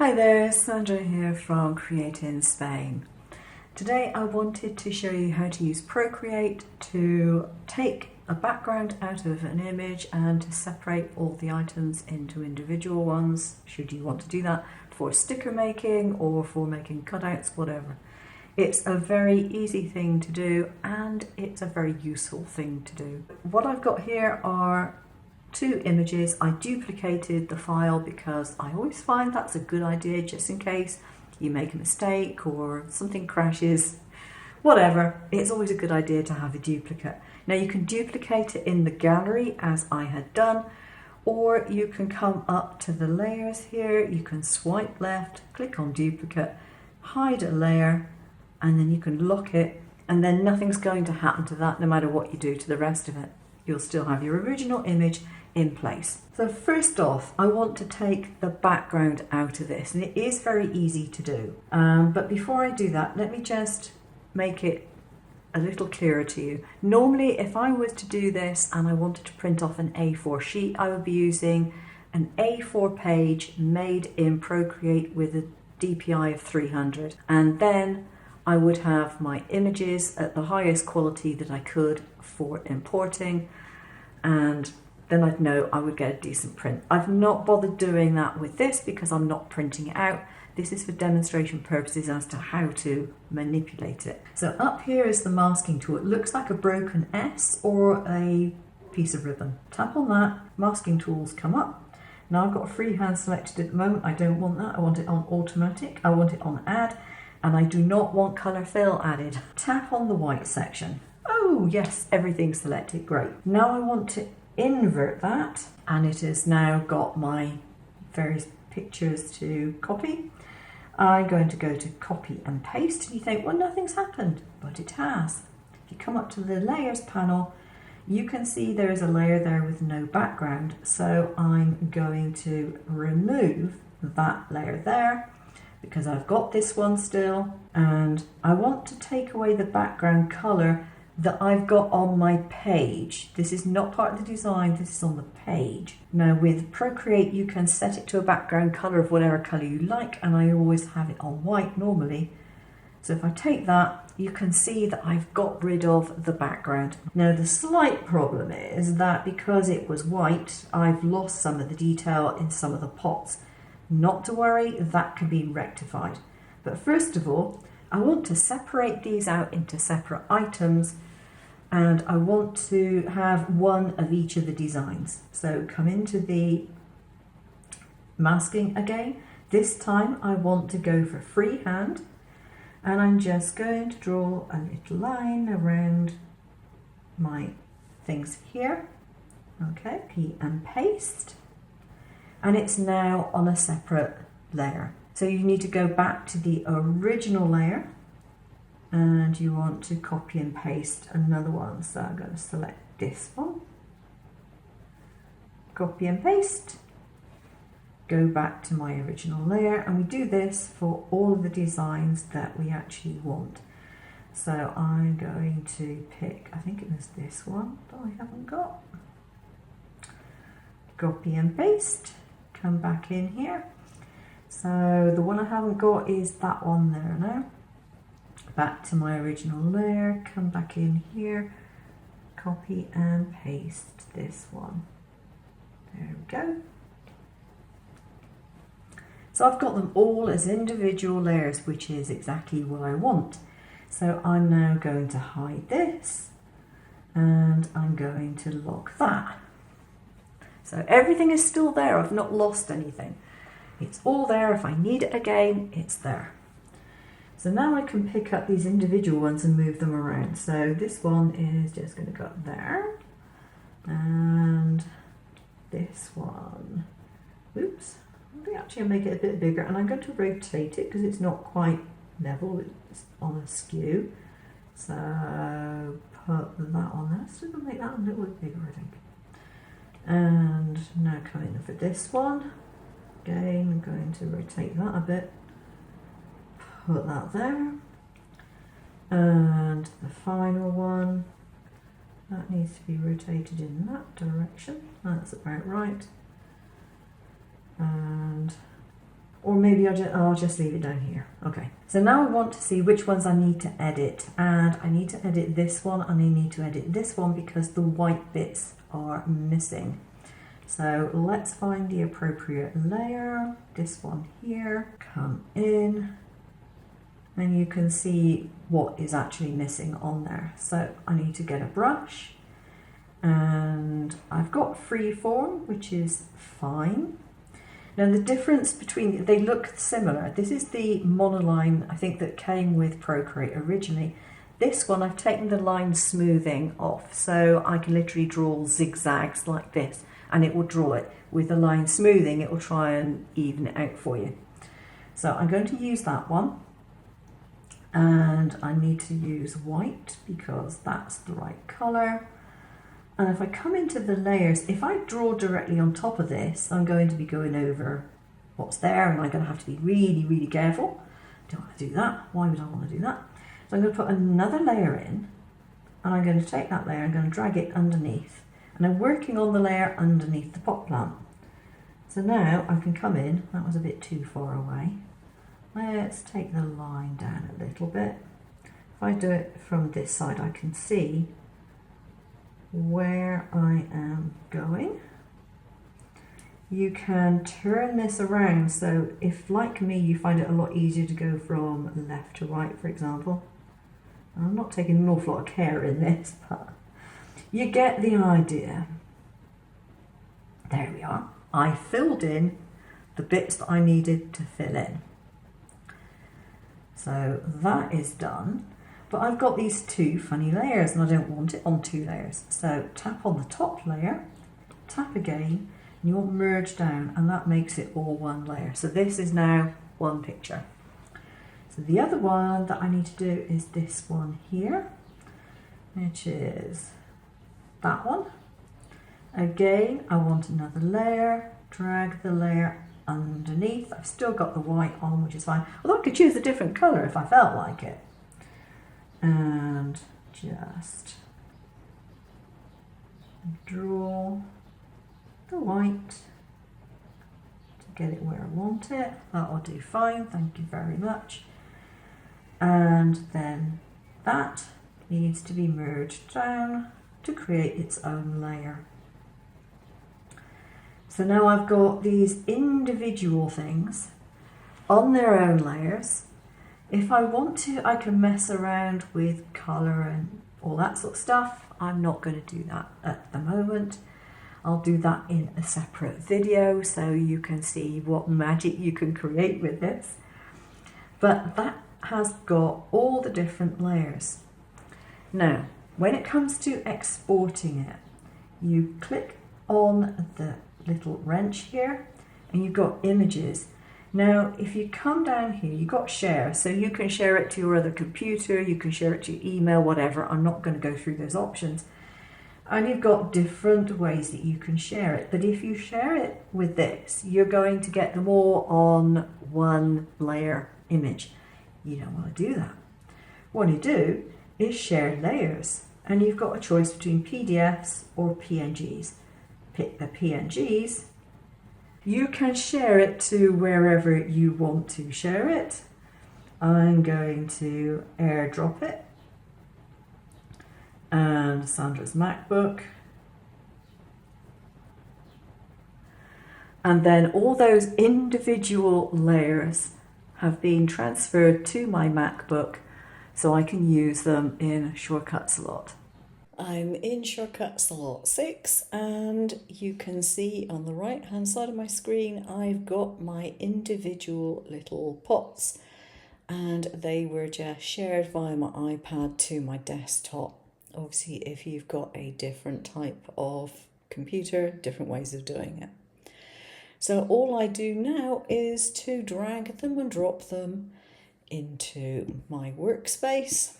Hi there, Sandra here from Create in Spain. Today I wanted to show you how to use Procreate to take a background out of an image and to separate all the items into individual ones, should you want to do that, for sticker making or for making cutouts, whatever. It's a very easy thing to do and it's a very useful thing to do. What I've got here are two images. I duplicated the file because I always find that's a good idea just in case you make a mistake or something crashes, whatever. It's always a good idea to have a duplicate. Now you can duplicate it in the gallery as I had done, or you can come up to the layers here, you can swipe left, click on duplicate, hide a layer, and then you can lock it, and then nothing's going to happen to that no matter what you do to the rest of it. You'll still have your original image in place. So first off, I want to take the background out of this, and it is very easy to do. But before I do that, let me just make it a little clearer to you. Normally, if I was to do this and I wanted to print off an A4 sheet, I would be using an A4 page made in Procreate with a DPI of 300. And then I would have my images at the highest quality that I could for importing, and then I'd know I would get a decent print. I've not bothered doing that with this because I'm not printing it out. This is for demonstration purposes as to how to manipulate it. So up here is the masking tool. It looks like a broken S or a piece of ribbon. Tap on that, masking tools come up. Now I've got freehand selected at the moment. I don't want that. I want it on automatic. I want it on add, and I do not want color fill added. Tap on the white section. Oh yes, everything's selected, great. Now I want to invert that, and it has now got my various pictures to copy. I'm going to go to copy and paste, and you think, well, nothing's happened, but it has. If you come up to the layers panel, you can see there is a layer there with no background, so I'm going to remove that layer there because I've got this one still, and I want to take away the background color that I've got on my page. This is not part of the design, this is on the page. Now with Procreate you can set it to a background colour of whatever colour you like, and I always have it on white normally. So if I take that, you can see that I've got rid of the background. Now the slight problem is that because it was white, I've lost some of the detail in some of the pots. Not to worry, that can be rectified. But first of all, I want to separate these out into separate items, and I want to have one of each of the designs. So come into the masking again. This time I want to go for freehand, and I'm just going to draw a little line around my things here. Okay, copy and paste, and it's now on a separate layer. So you need to go back to the original layer, and you want to copy and paste another one. So I'm going to select this one, copy and paste, go back to my original layer, and we do this for all of the designs that we actually want. So I'm going to pick, I think it was this one that I haven't got, copy and paste, come back in here. So the one I haven't got is that one there now. Back to my original layer, come back in here, copy and paste this one. There we go. So I've got them all as individual layers, which is exactly what I want. So I'm now going to hide this, and I'm going to lock that. So everything is still there, I've not lost anything. It's all there. If I need it again, it's there. So now I can pick up these individual ones and move them around. So this one is just going to go up there, and this one, oops, I think actually I'll make it a bit bigger, and I'm going to rotate it because it's not quite level, it's on a skew. So put that on there, still going to make that a little bit bigger, I think. And now come in for this one. Again, I'm going to rotate that a bit, put that there, and the final one, that needs to be rotated in that direction, that's about right, and Or maybe I'll just leave it down here. Okay, so now I want to see which ones I need to edit. And I need to edit this one and I need to edit this one because the white bits are missing. So let's find the appropriate layer. This one here, come in. And you can see what is actually missing on there. So I need to get a brush. And I've got freeform, which is fine. Now the difference between, they look similar. This is the monoline, I think, that came with Procreate originally. This one, I've taken the line smoothing off, so I can literally draw zigzags like this, and it will draw it. With the line smoothing, it will try and even it out for you. So I'm going to use that one, and I need to use white because that's the right color. And if I come into the layers, if I draw directly on top of this, I'm going to be going over what's there, and I'm going to have to be really, really careful. Don't want to do that. Why would I want to do that? So I'm going to put another layer in, and I'm going to take that layer, I'm going to drag it underneath. And I'm working on the layer underneath the pot plant. So now I can come in, that was a bit too far away. Let's take the line down a little bit. If I do it from this side, I can see where I am going. You can turn this around, so if, like me, you find it a lot easier to go from left to right, for example. I'm not taking an awful lot of care in this, but you get the idea. There we are. I filled in the bits that I needed to fill in. So that is done. But I've got these two funny layers and I don't want it on two layers. So tap on the top layer, tap again, and you'll merge down, and that makes it all one layer. So this is now one picture. So the other one that I need to do is this one here, which is that one. Again, I want another layer, drag the layer underneath. I've still got the white on, which is fine. Although I could choose a different colour if I felt like it. And just draw the white to get it where I want it. That'll do fine, thank you very much. And then that needs to be merged down to create its own layer. So now I've got these individual things on their own layers. If I want to, I can mess around with colour and all that sort of stuff. I'm not going to do that at the moment. I'll do that in a separate video so you can see what magic you can create with this. But that has got all the different layers. Now, when it comes to exporting it, you click on the little wrench here and you've got images. Now, if you come down here, you've got share, so you can share it to your other computer, you can share it to your email, whatever. I'm not going to go through those options. And you've got different ways that you can share it. But if you share it with this, you're going to get them all on one layer image. You don't want to do that. What you do is share layers, and you've got a choice between PDFs or PNGs. Pick the PNGs. You can share it to wherever you want to share it. I'm going to airdrop it. And Sandra's MacBook. And then all those individual layers have been transferred to my MacBook so I can use them in Shortcuts a lot. I'm in Shortcuts a lot 6, and you can see on the right hand side of my screen I've got my individual little pots, and they were just shared via my iPad to my desktop. Obviously, if you've got a different type of computer, different ways of doing it. So all I do now is to drag them and drop them into my workspace.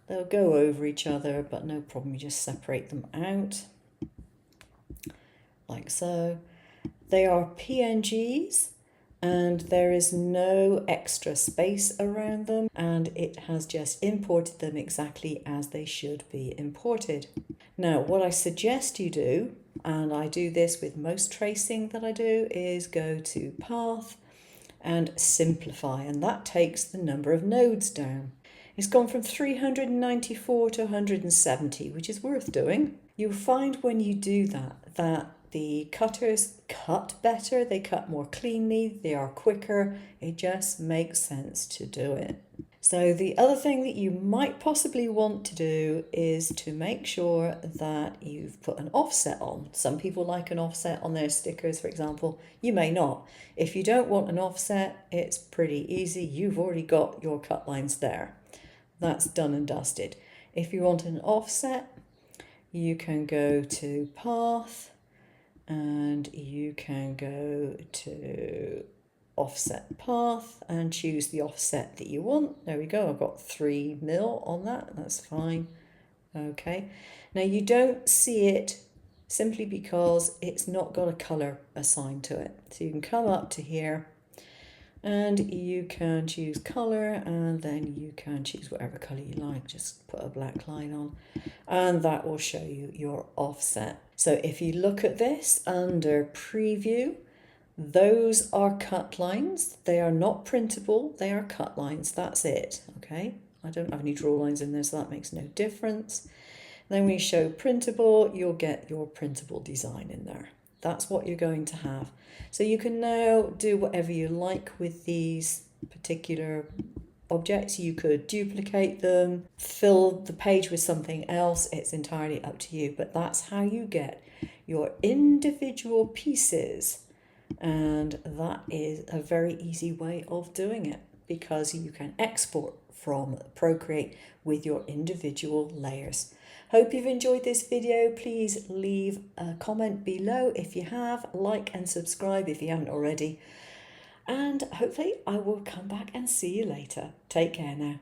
They'll go over each other, but no problem, you just separate them out, like so. They are PNGs, and there is no extra space around them, and it has just imported them exactly as they should be imported. Now, what I suggest you do, and I do this with most tracing that I do, is go to Path, and simplify, and that takes the number of nodes down. It's gone from 394 to 170, which is worth doing. You'll find when you do that the cutters cut better, they cut more cleanly, they are quicker. It just makes sense to do it. So the other thing that you might possibly want to do is to make sure that you've put an offset on. Some people like an offset on their stickers, for example. You may not. If you don't want an offset, it's pretty easy. You've already got your cut lines there. That's done and dusted. If you want an offset, you can go to Path and you can go to Offset Path and choose the offset that you want. There we go. I've got 3 mil on that. That's fine. Okay. Now you don't see it simply because it's not got a colour assigned to it. So you can come up to here and you can choose colour, and then you can choose whatever colour you like. Just put a black line on and that will show you your offset. So if you look at this under preview, those are cut lines. They are not printable, they are cut lines. That's it. Okay, I don't have any draw lines in there, so that makes no difference. Then when you show printable, you'll get your printable design in there. That's what you're going to have. So you can now do whatever you like with these particular objects. You could duplicate them, fill the page with something else. It's entirely up to you, but that's how you get your individual pieces. And that is a very easy way of doing it because you can export from Procreate with your individual layers. Hope you've enjoyed this video. Please leave a comment below if you have, like and subscribe if you haven't already. And hopefully I will come back and see you later. Take care now.